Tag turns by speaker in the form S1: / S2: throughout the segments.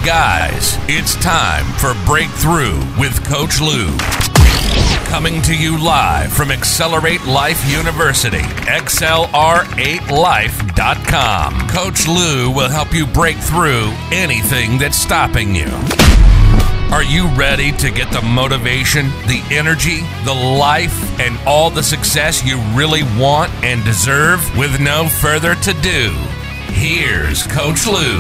S1: guys, it's time for Breakthrough with Coach Lou. Coming to you live from Accelerate Life University, XLR8Life.com. Coach Lou will help you break through anything that's stopping you. Are you ready to get the motivation, the energy, the life, and all the success you really want and deserve? With no further ado, here's Coach Lou.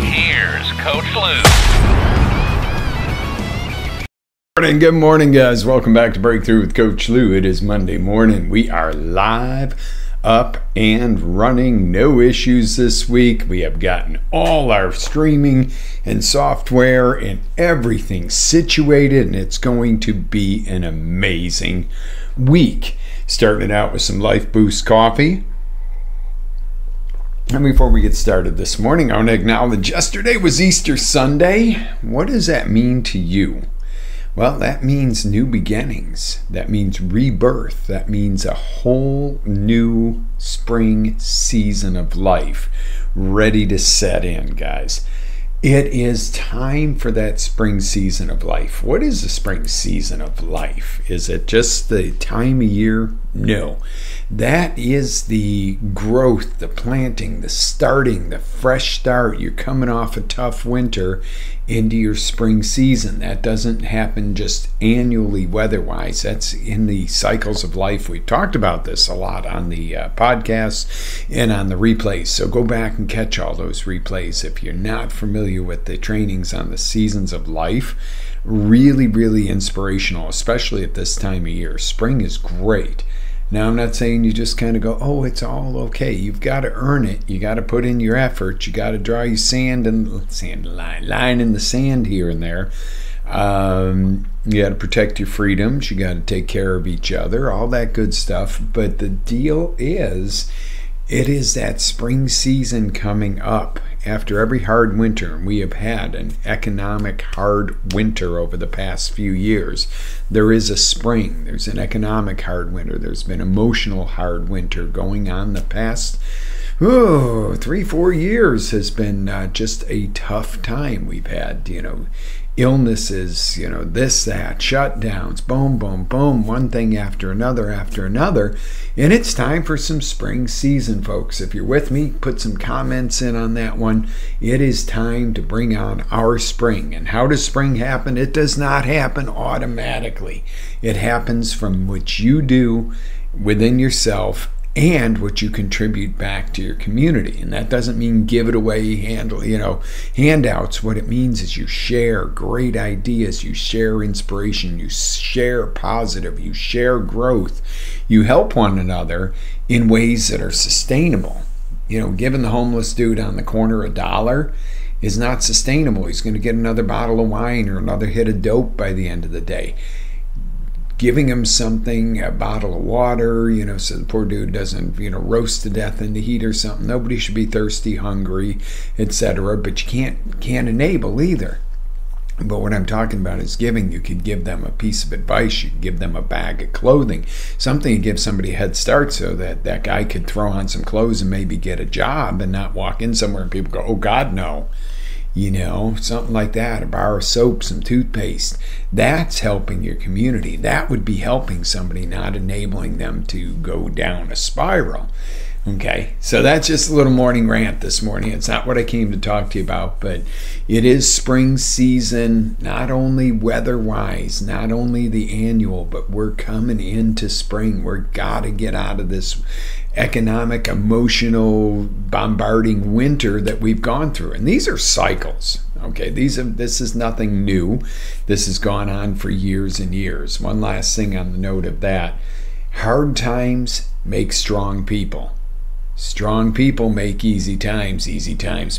S2: Good morning, guys. Welcome back to Breakthrough with Coach Lou. It is Monday morning. We are live, up and running. No issues this week. We have gotten all our streaming and software and everything situated, and it's going to be an amazing week. Starting it out with some Life Boost coffee. And before we get started this morning, I want to acknowledge yesterday was Easter Sunday. What does that mean to you? Well, that means new beginnings. That means rebirth. That means a whole new spring season of life ready to set in, guys. It is time for that spring season of life. What is the spring season of life? Is it just the time of year? No. That is the growth, the planting, the starting, the fresh start. You're coming off a tough winter into your spring season. That doesn't happen just annually weather-wise. That's in the cycles of life. We've talked about this a lot on the podcasts and on the replays. So go back and catch all those replays if you're not familiar with the trainings on the seasons of life. Really, really inspirational, especially at this time of year. Spring is great. Now, I'm not saying you just kind of go, oh, it's all okay. You've got to earn it. You got to put in your effort. You got to draw your line in the sand here and there. You got to protect your freedoms. You got to take care of each other, all that good stuff. But the deal is, it is that spring season coming up after every hard winter. We have had an economic hard winter over the past few years. There is a spring. There's an economic hard winter. There's been emotional hard winter going on the past 3-4 years. Has been just a tough time. We've had, illnesses, this, that, shutdowns, boom, boom, boom, one thing after another, and it's time for some spring season, folks. If you're with me, put some comments in on that one. It is time to bring on our spring. And how does spring happen? It does not happen automatically. It happens from what you do within yourself and what you contribute back to your community. And that doesn't mean give it away, handouts. What it means is you share great ideas, you share inspiration, you share positive, you share growth, you help one another in ways that are sustainable. Giving the homeless dude on the corner $1 is not sustainable. He's going to get another bottle of wine or another hit of dope by the end of the day. Giving him something, a bottle of water, so the poor dude doesn't, roast to death in the heat or something. Nobody should be thirsty, hungry, etc. But you can't enable either. But what I'm talking about is giving. You could give them a piece of advice. You could give them a bag of clothing, something to give somebody a head start so that that guy could throw on some clothes and maybe get a job and not walk in somewhere and people go, oh, God, no. Something like that, a bar of soap, some toothpaste. That's helping your community. That would be helping somebody, not enabling them to go down a spiral. Okay, so that's just a little morning rant this morning. It's not what I came to talk to you about, but it is spring season, not only weather-wise, not only the annual, but we're coming into spring. We're got to get out of this economic, emotional, bombarding winter that we've gone through. And these are cycles, okay? This is nothing new. This has gone on for years and years. One last thing on the note of that. Hard times make strong people. Strong people make easy times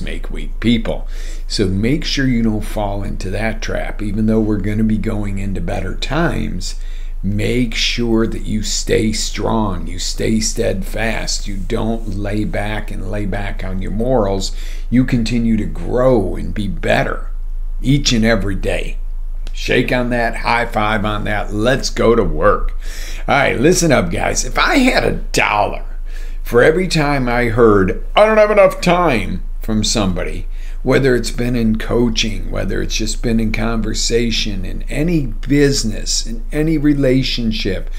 S2: make weak people. So make sure you don't fall into that trap. Even though we're going to be going into better times, make sure that you stay strong, you stay steadfast, you don't lay back on your morals. You continue to grow and be better each and every day. Shake on that, high five on that, let's go to work. All right, listen up, guys. If I had $1 for every time I heard, I don't have enough time from somebody, whether it's been in coaching, whether it's just been in conversation, in any business, in any relationship.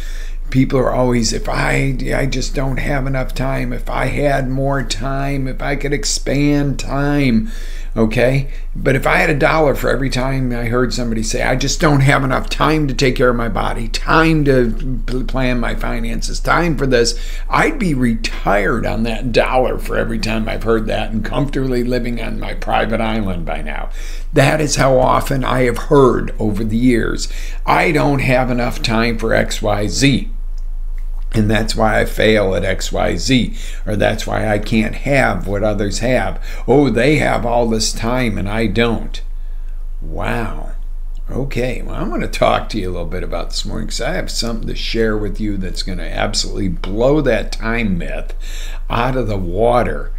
S2: People are always, if I just don't have enough time, if I had more time, if I could expand time, okay? But if I had $1 for every time I heard somebody say, I just don't have enough time to take care of my body, time to plan my finances, time for this, I'd be retired on that $1 for every time I've heard that and comfortably living on my private island by now. That is how often I have heard over the years, I don't have enough time for XYZ. And that's why I fail at XYZ, or that's why I can't have what others have. Oh, they have all this time and I don't. Wow. Okay, well, I'm going to talk to you a little bit about this morning because I have something to share with you that's going to absolutely blow that time myth out of the water.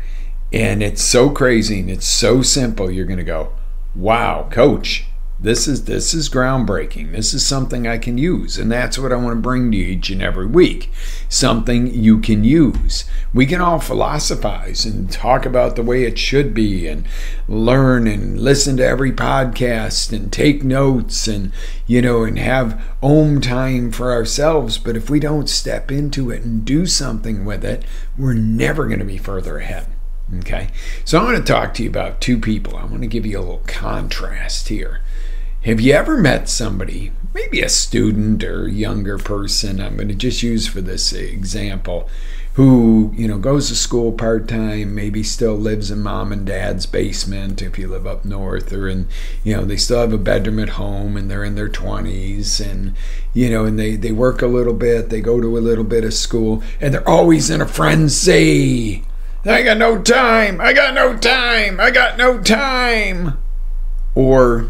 S2: And it's so crazy and it's so simple. You're going to go, wow, coach. This is groundbreaking. This is something I can use. And that's what I want to bring to you each and every week. Something you can use. We can all philosophize and talk about the way it should be and learn and listen to every podcast and take notes and, and have time for ourselves. But if we don't step into it and do something with it, we're never going to be further ahead. Okay? So I'm going to talk to you about two people. I want to give you a little contrast here. Have you ever met somebody, maybe a student or younger person, I'm going to just use for this example, who, goes to school part-time, maybe still lives in mom and dad's basement if you live up north, or they still have a bedroom at home and they're in their 20s and, and they work a little bit, they go to a little bit of school, and they're always in a frenzy. I got no time, I got no time, I got no time. Or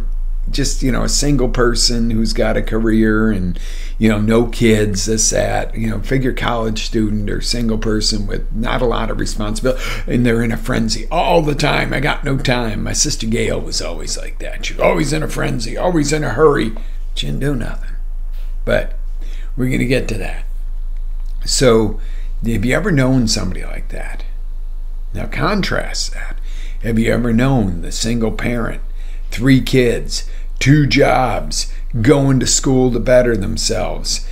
S2: just, a single person who's got a career and, no kids, this, that, figure college student or single person with not a lot of responsibility, and they're in a frenzy all the time. I got no time. My sister Gail was always like that. She was always in a frenzy, always in a hurry. She didn't do nothing. But we're going to get to that. So have you ever known somebody like that? Now contrast that. Have you ever known the single parent, 3 kids, 2 jobs, going to school to better themselves,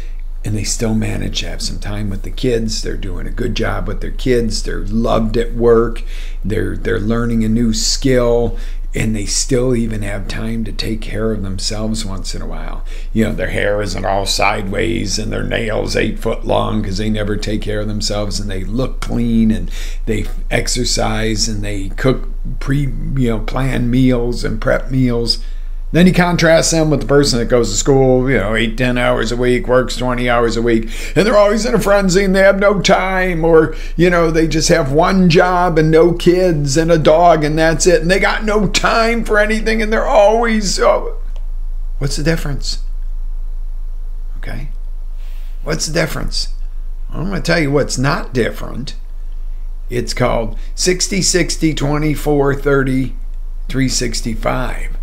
S2: and they still manage to have some time with the kids? They're doing a good job with their kids. They're loved at work. They're learning a new skill, and they still even have time to take care of themselves once in a while. Their hair isn't all sideways and their nails 8 foot long because they never take care of themselves, and they look clean and they exercise and they cook plan meals and prep meals. Then you contrast them with the person that goes to school, 8-10 hours a week, works 20 hours a week, and they're always in a frenzy and they have no time, or, they just have one job and no kids and a dog and that's it, and they got no time for anything, and they're always, what's the difference? Okay? What's the difference? I'm going to tell you what's not different. It's called 60, 60, 24, 30, 365.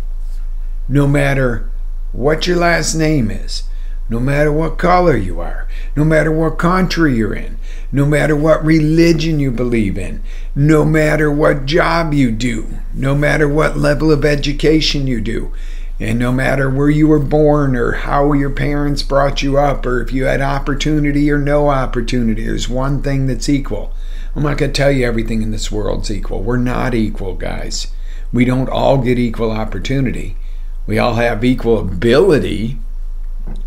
S2: No matter what your last name is, no matter what color you are, no matter what country you're in, no matter what religion you believe in, no matter what job you do, no matter what level of education you do, and no matter where you were born or how your parents brought you up, or if you had opportunity or no opportunity, there's one thing that's equal. I'm not going to tell you everything in this world's equal. We're not equal, guys. We don't all get equal opportunity. We all have equal ability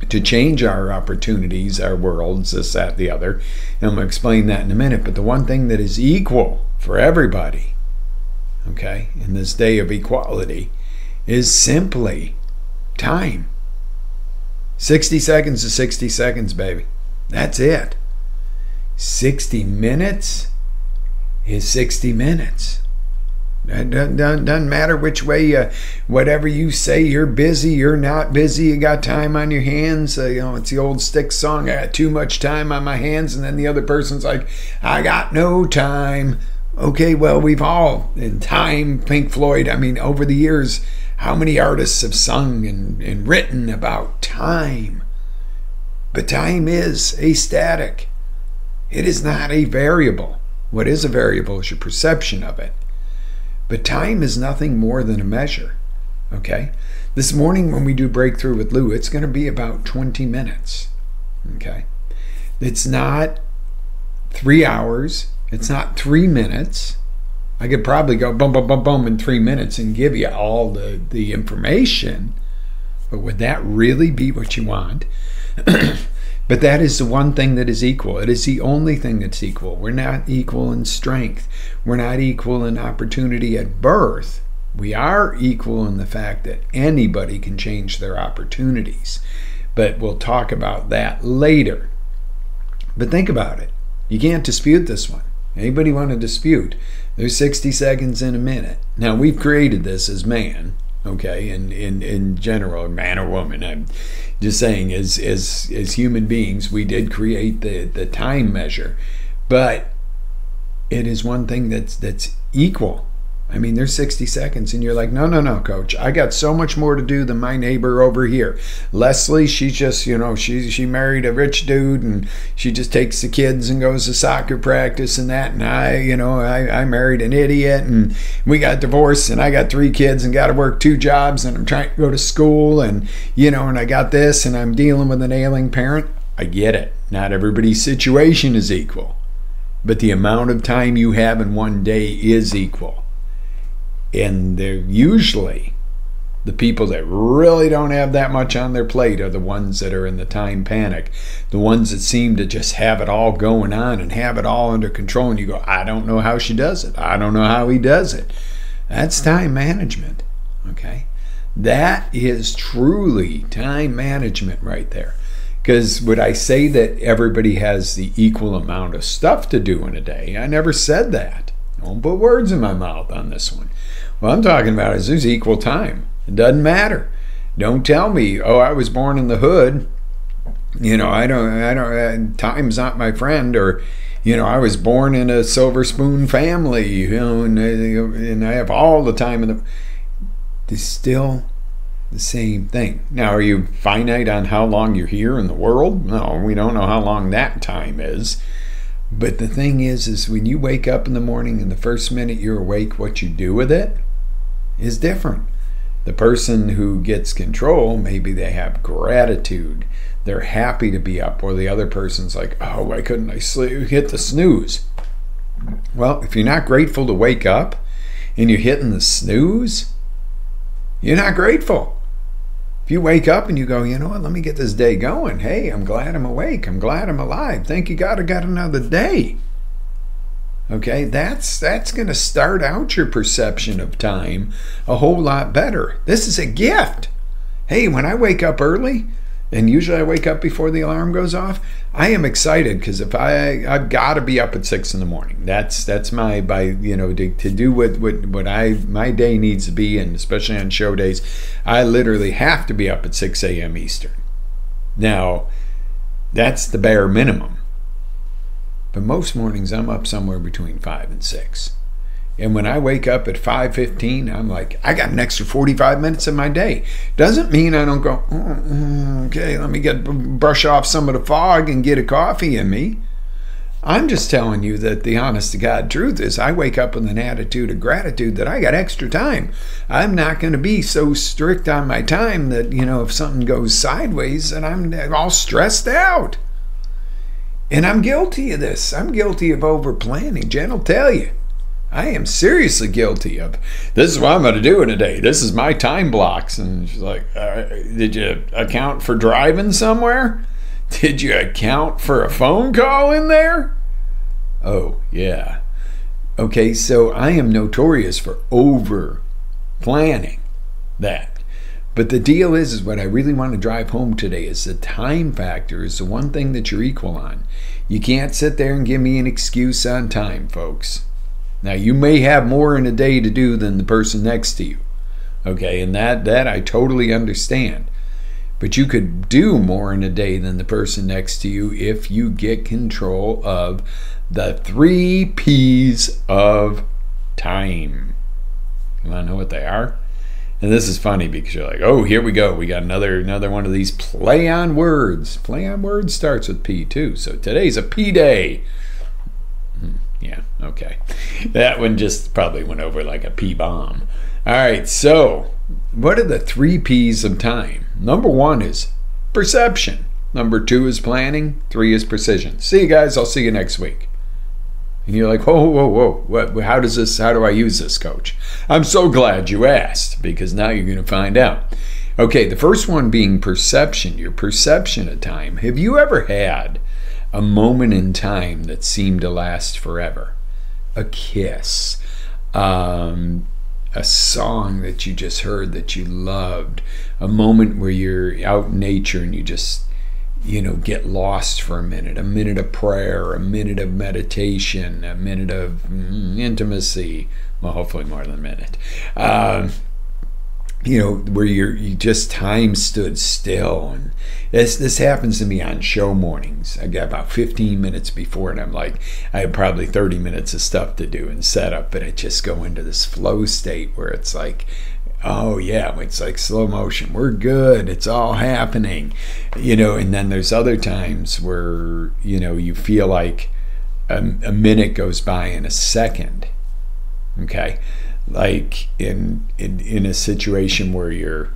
S2: to change our opportunities, our worlds, this, that, the other. And I'm going to explain that in a minute. But the one thing that is equal for everybody, okay, in this day of equality, is simply time. 60 seconds is 60 seconds, baby. That's it. 60 minutes is 60 minutes. It doesn't matter which way, whatever you say, you're busy, you're not busy, you got time on your hands. It's the old Styx song, I got too much time on my hands, and then the other person's like, I got no time. Okay, well, we've all, in time, Pink Floyd, over the years, how many artists have sung and written about time? But time is a static. It is not a variable. What is a variable is your perception of it. But time is nothing more than a measure. Okay? This morning when we do Breakthrough with Lou, it's going to be about 20 minutes. Okay? It's not 3 hours. It's not 3 minutes. I could probably go boom, boom, boom, boom in 3 minutes and give you all the information. But would that really be what you want? But that is the one thing that is equal. It is the only thing that's equal. We're not equal in strength. We're not equal in opportunity at birth. We are equal in the fact that anybody can change their opportunities. But we'll talk about that later. But think about it. You can't dispute this one. Anybody want to dispute? There's 60 seconds in a minute. Now, we've created this as man, okay, in general, man or woman. I'm just saying, as human beings, we did create the time measure. But it is one thing that's equal. I mean, there's 60 seconds, and you're like, no, coach. I got so much more to do than my neighbor over here. Leslie, she's just, she married a rich dude, and she just takes the kids and goes to soccer practice and that. And I married an idiot, and we got divorced, and I got 3 kids and got to work 2 jobs, and I'm trying to go to school, and, and I got this, and I'm dealing with an ailing parent. I get it. Not everybody's situation is equal, but the amount of time you have in one day is equal. And they're usually the people that really don't have that much on their plate are the ones that are in the time panic, the ones that seem to just have it all going on and have it all under control. And you go, I don't know how she does it. I don't know how he does it. That's time management, okay? That is truly time management right there. Because would I say that everybody has the equal amount of stuff to do in a day? I never said that. Don't put words in my mouth on this one. What I'm talking about is there's equal time. It doesn't matter. Don't tell me, oh, I was born in the hood. I don't. Time's not my friend. Or, I was born in a silver spoon family. And I have all the time in the. It's still the same thing. Now, are you finite on how long you're here in the world? No, we don't know how long that time is. But the thing is when you wake up in the morning and the first minute you're awake, what you do with it is different. The person who gets control, maybe they have gratitude. They're happy to be up. Or the other person's like, oh, why couldn't I sleep? Hit the snooze. Well, if you're not grateful to wake up and you're hitting the snooze, you're not grateful. If you wake up and you go, you know what, let me get this day going. Hey, I'm glad I'm awake. I'm glad I'm alive. Thank you, God, I got another day. Okay, that's going to start out your perception of time a whole lot better. This is a gift. Hey, when I wake up early, and usually I wake up before the alarm goes off, I am excited because if I've got to be up at 6 in the morning. That's my to do what my day needs to be, and especially on show days, I literally have to be up at 6 a.m. Eastern. Now, that's the bare minimum. But most mornings I'm up somewhere between 5 and 6. And when I wake up at 5:15, I'm like, I got an extra 45 minutes of my day. Doesn't mean I don't go, okay, let me brush off some of the fog and get a coffee in me. I'm just telling you that the honest to God truth is I wake up with an attitude of gratitude that I got extra time. I'm not going to be so strict on my time that, if something goes sideways and I'm all stressed out. And I'm guilty of this. I'm guilty of over planning. Jen will tell you. I am seriously guilty of, this is what I'm going to do in a day. This is my time blocks. And she's like, did you account for driving somewhere? Did you account for a phone call in there? Oh, yeah. Okay, so I am notorious for over planning that. But the deal is what I really want to drive home today is the time factor is the one thing that you're equal on. You can't sit there and give me an excuse on time, folks. Now, you may have more in a day to do than the person next to you. Okay, and that I totally understand. But you could do more in a day than the person next to you if you get control of the 3 P's of time. You want to know what they are? And this is funny because you're like, oh, here we go. We got another one of these play on words. Play on words starts with P too. So today's a P day. Yeah, okay. Okay. That one just probably went over like a P-bomb. All right, so what are the 3 P's of time? Number 1 is perception. Number 2 is planning. 3 is precision. See you guys. I'll see you next week. And you're like, whoa. How do I use this, coach? I'm so glad you asked, because now you're going to find out. Okay, the first one being perception, your perception of time. Have you ever had a moment in time that seemed to last forever? A kiss, a song that you just heard that you loved, a moment where you're out in nature and you just, get lost for a minute of prayer, a minute of meditation, a minute of intimacy, well, hopefully more than a minute, where you just time stood still. And this happens to me on show mornings. I got about 15 minutes before, and I'm like, I have probably 30 minutes of stuff to do and set up, but I just go into this flow state where it's like, oh yeah, it's like slow motion. We're good. It's all happening, and then there's other times where, you feel like a minute goes by in a second. Okay. Like in a situation where you're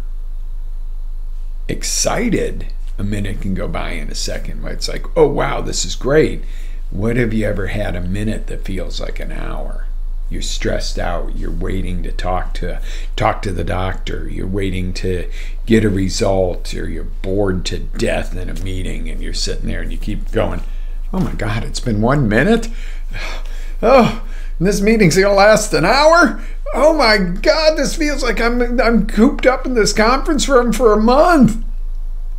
S2: excited, a minute can go by in a second. It's like, oh wow, this is great. What have you ever had a minute that feels like an hour? You're stressed out. You're waiting to talk to the doctor. You're waiting to get a result, or you're bored to death in a meeting, and you're sitting there and you keep going, oh my God, it's been 1 minute. Oh, this meeting's gonna last an hour. Oh my God, this feels like I'm cooped up in this conference room for a month.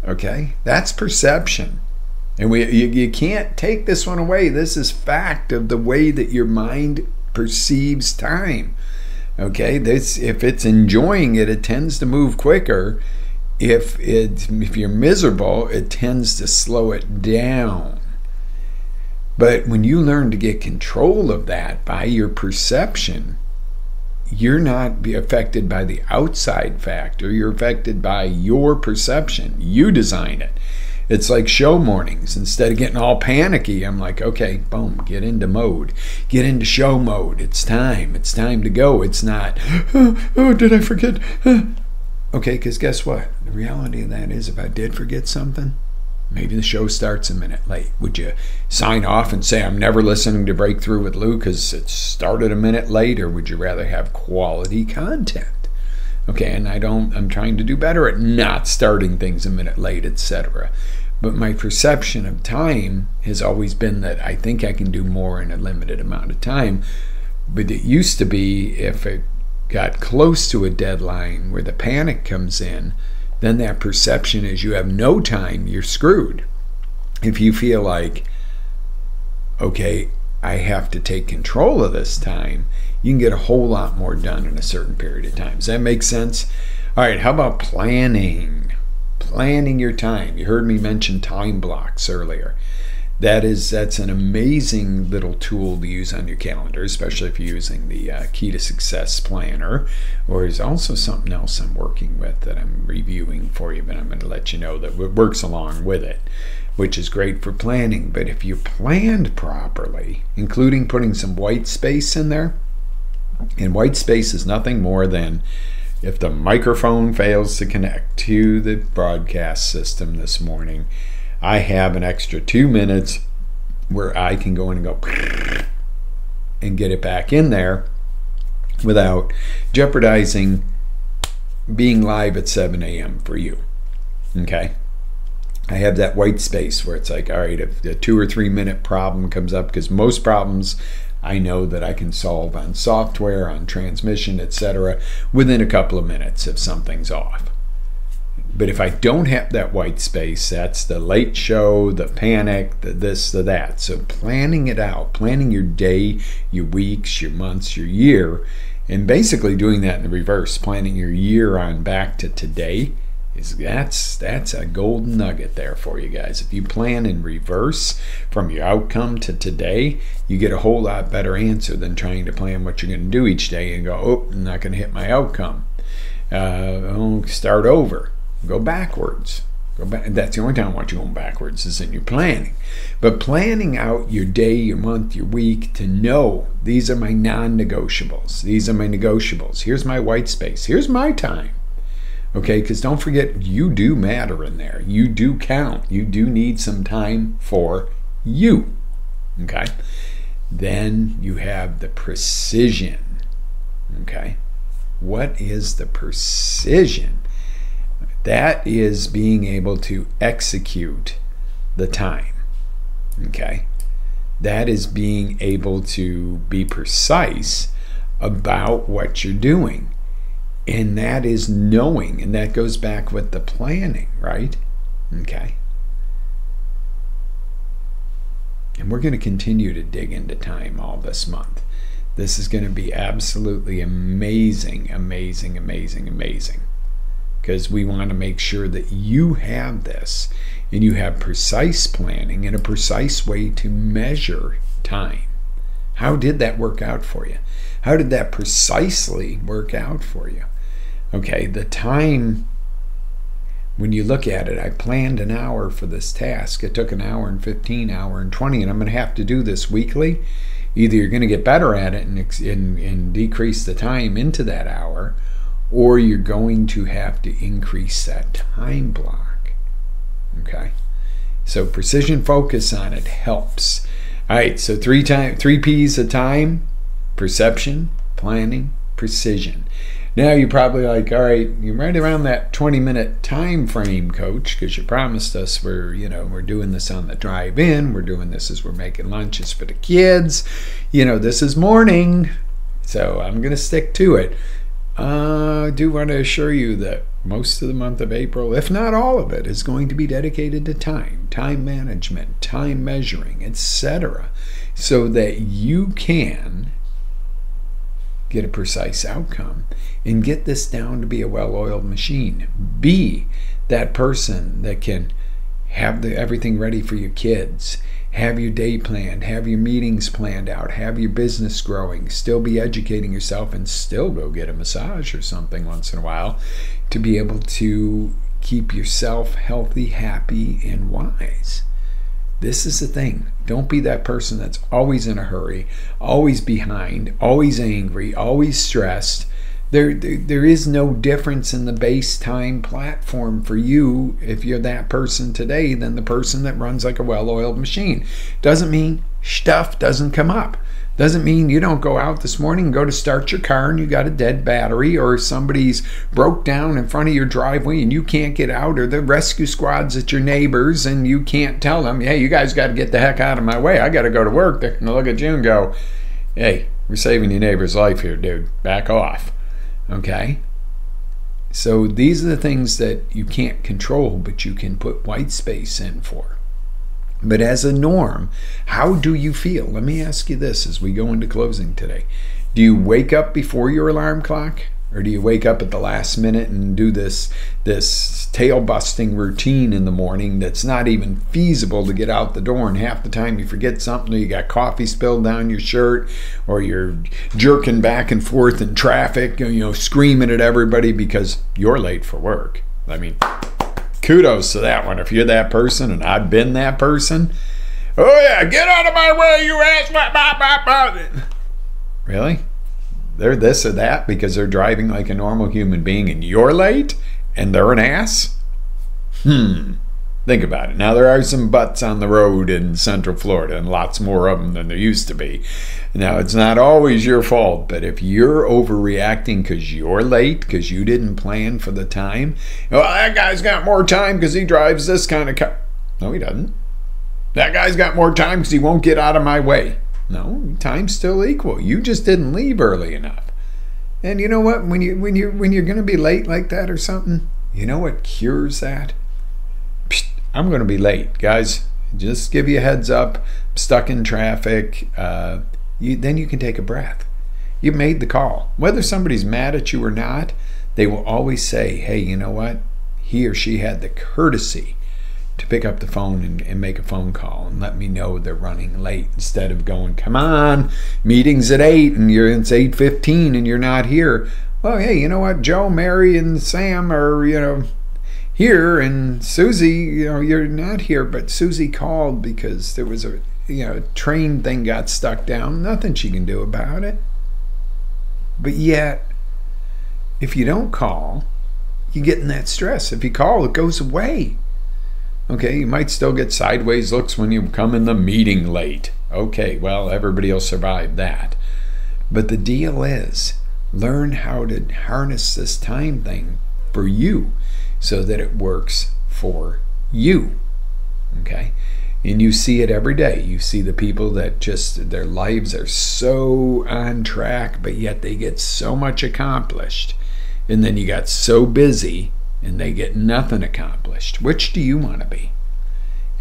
S2: Okay, that's perception. And you can't take this one away. This is fact of the way that your mind perceives time. Okay, if it's enjoying it, it tends to move quicker. If you're miserable, it tends to slow it down. But when you learn to get control of that by your perception, you're not affected by the outside factor. You're affected by your perception. You design it. It's like show mornings. Instead of getting all panicky, I'm like, okay, boom, get into mode. Get into show mode. It's time. It's time to go. It's not, oh, did I forget? Okay, because guess what? The reality of that is, if I did forget something, maybe the show starts a minute late. Would you sign off and say, I'm never listening to Breakthrough with Lou because it started a minute late? Or would you rather have quality content? Okay, and I'm trying to do better at not starting things a minute late, etc. But my perception of time has always been that I think I can do more in a limited amount of time. But it used to be, if it got close to a deadline where the panic comes in, then that perception is you have no time, you're screwed. If you feel like, okay, I have to take control of this time, you can get a whole lot more done in a certain period of time. Does that make sense? All right, how about planning? Planning your time. You heard me mention time blocks earlier. That's an amazing little tool to use on your calendar, especially if you're using the Key to Success Planner. Or there's also something else I'm working with that I'm reviewing for you, but I'm going to let you know that it works along with it, which is great for planning. But if you planned properly, including putting some white space in there, and white space is nothing more than if the microphone fails to connect to the broadcast system this morning, I have an extra 2 minutes where I can go in and go and get it back in there without jeopardizing being live at 7 a.m. for you. Okay? I have that white space where it's like, all right, if a 2 or 3 minute problem comes up, because most problems I know that I can solve on software, on transmission, etc., within a couple of minutes if something's off. But if I don't have that white space, that's the late show, the panic, the this, the that. So planning it out, planning your day, your weeks, your months, your year, and basically doing that in the reverse, planning your year on back to today, that's a golden nugget there for you guys. If you plan in reverse from your outcome to today, you get a whole lot better answer than trying to plan what you're going to do each day and go, oh, I'm not going to hit my outcome. Start over. Go backwards. Go back. That's the only time I want you going backwards is in your planning. But planning out your day, your month, your week to know these are my non-negotiables. These are my negotiables. Here's my white space. Here's my time. Okay, because don't forget, you do matter in there. You do count. You do need some time for you. Okay? Then you have the precision. Okay? What is the precision? That is being able to execute the time. Okay? That is being able to be precise about what you're doing. And that is knowing. And that goes back with the planning, right? Okay? And we're going to continue to dig into time all this month. This is going to be absolutely amazing, amazing, amazing, amazing. Because we want to make sure that you have this and you have precise planning and a precise way to measure time. How did that work out for you? How did that precisely work out for you? Okay, the time, when you look at it, I planned an hour for this task. It took an hour and 15, hour and 20, and I'm going to have to do this weekly. Either you're going to get better at it and decrease the time into that hour, or you're going to have to increase that time block. Okay? So precision focus on it helps. All right, so three P's of time: perception, planning, precision. Now you're probably like, all right, you're right around that 20-minute time frame, coach, because you promised us we're doing this on the drive-in. We're doing this as we're making lunches for the kids. This is morning, so I'm going to stick to it. I do want to assure you that most of the month of April, if not all of it, is going to be dedicated to time management, time measuring, etc., so that you can get a precise outcome and get this down to be a well-oiled machine. Be that person that can have everything ready for your kids, have your day planned, have your meetings planned out, have your business growing, still be educating yourself, and still go get a massage or something once in a while to be able to keep yourself healthy, happy, and wise. This is the thing. Don't be that person that's always in a hurry, always behind, always angry, always stressed. There is no difference in the base time platform for you if you're that person today than the person that runs like a well-oiled machine. Doesn't mean stuff doesn't come up. Doesn't mean you don't go out this morning and go to start your car and you got a dead battery, or somebody's broke down in front of your driveway and you can't get out, or the rescue squad's at your neighbors and you can't tell them, hey, you guys got to get the heck out of my way. I got to go to work. They're going to look at you and go, hey, we're saving your neighbor's life here, dude. Back off. Okay? So these are the things that you can't control, but you can put white space in for. But as a norm, how do you feel? Let me ask you this as we go into closing today. Do you wake up before your alarm clock? Or do you wake up at the last minute and do this tail-busting routine in the morning that's not even feasible to get out the door, and half the time you forget something, or you got coffee spilled down your shirt, or you're jerking back and forth in traffic, screaming at everybody because you're late for work? I mean, kudos to that one. If you're that person, and I've been that person, oh yeah, get out of my way, you ass. Really? They're this or that because they're driving like a normal human being and you're late and they're an ass? Think about it. Now, there are some butts on the road in Central Florida, and lots more of them than there used to be. Now, it's not always your fault, but if you're overreacting because you're late, because you didn't plan for the time, well, that guy's got more time because he drives this kind of car. No, he doesn't. That guy's got more time because he won't get out of my way. No, time's still equal. You just didn't leave early enough. And you know what? When you're going to be late like that or something, you know what cures that? Psst, I'm going to be late, guys. Just give you a heads up. I'm stuck in traffic. Then you can take a breath. You made the call. Whether somebody's mad at you or not, they will always say, hey, you know what? He or she had the courtesy to pick up the phone and make a phone call and let me know they're running late, instead of going, come on, meeting's at 8 and it's 8:15 and you're not here. Well, hey, you know what? Joe, Mary, and Sam are, here, and Susie, you're not here, but Susie called because there was a train thing got stuck down. Nothing she can do about it. But yet, if you don't call, you get in that stress. If you call, it goes away. Okay, you might still get sideways looks when you come in the meeting late. Okay, well, everybody will survive that. But the deal is, learn how to harness this time thing for you so that it works for you. Okay? And you see it every day. You see the people that just, their lives are so on track, but yet they get so much accomplished. And then you got so busy and they get nothing accomplished. Which do you want to be?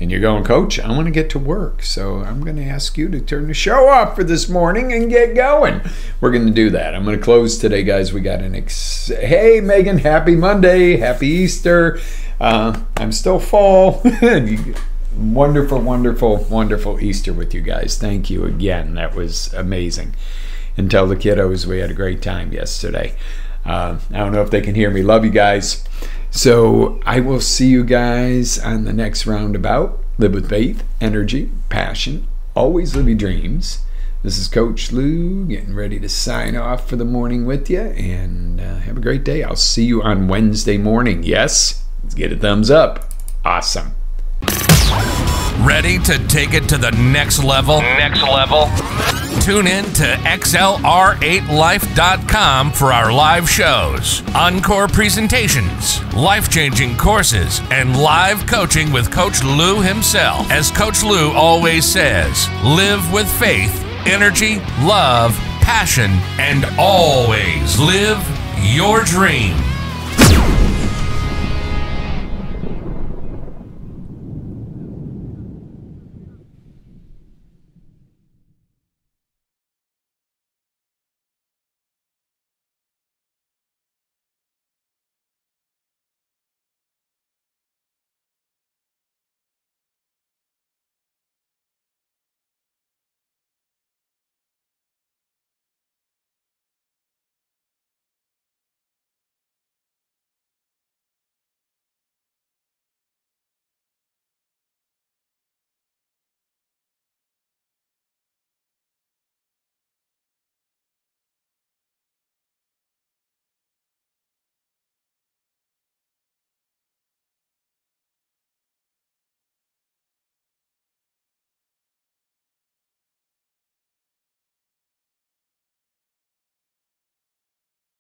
S2: And you're going, Coach, I want to get to work. So I'm going to ask you to turn the show off for this morning and get going. We're going to do that. I'm going to close today, guys. We got hey, Megan, happy Monday. Happy Easter. I'm still full. Wonderful, wonderful, wonderful Easter with you guys. Thank you again. That was amazing. And tell the kiddos we had a great time yesterday. I don't know if they can hear me. Love you guys. So I will see you guys on the next roundabout. Live with faith, energy, passion. Always live your dreams. This is Coach Lou getting ready to sign off for the morning with you. And have a great day. I'll see you on Wednesday morning. Yes? Let's get a thumbs up. Awesome.
S1: Ready to take it to the next level? Next level? Tune in to XLR8Life.com for our live shows, encore presentations, life-changing courses, and live coaching with Coach Lou himself. As Coach Lou always says, live with faith, energy, love, passion, and always live your dream.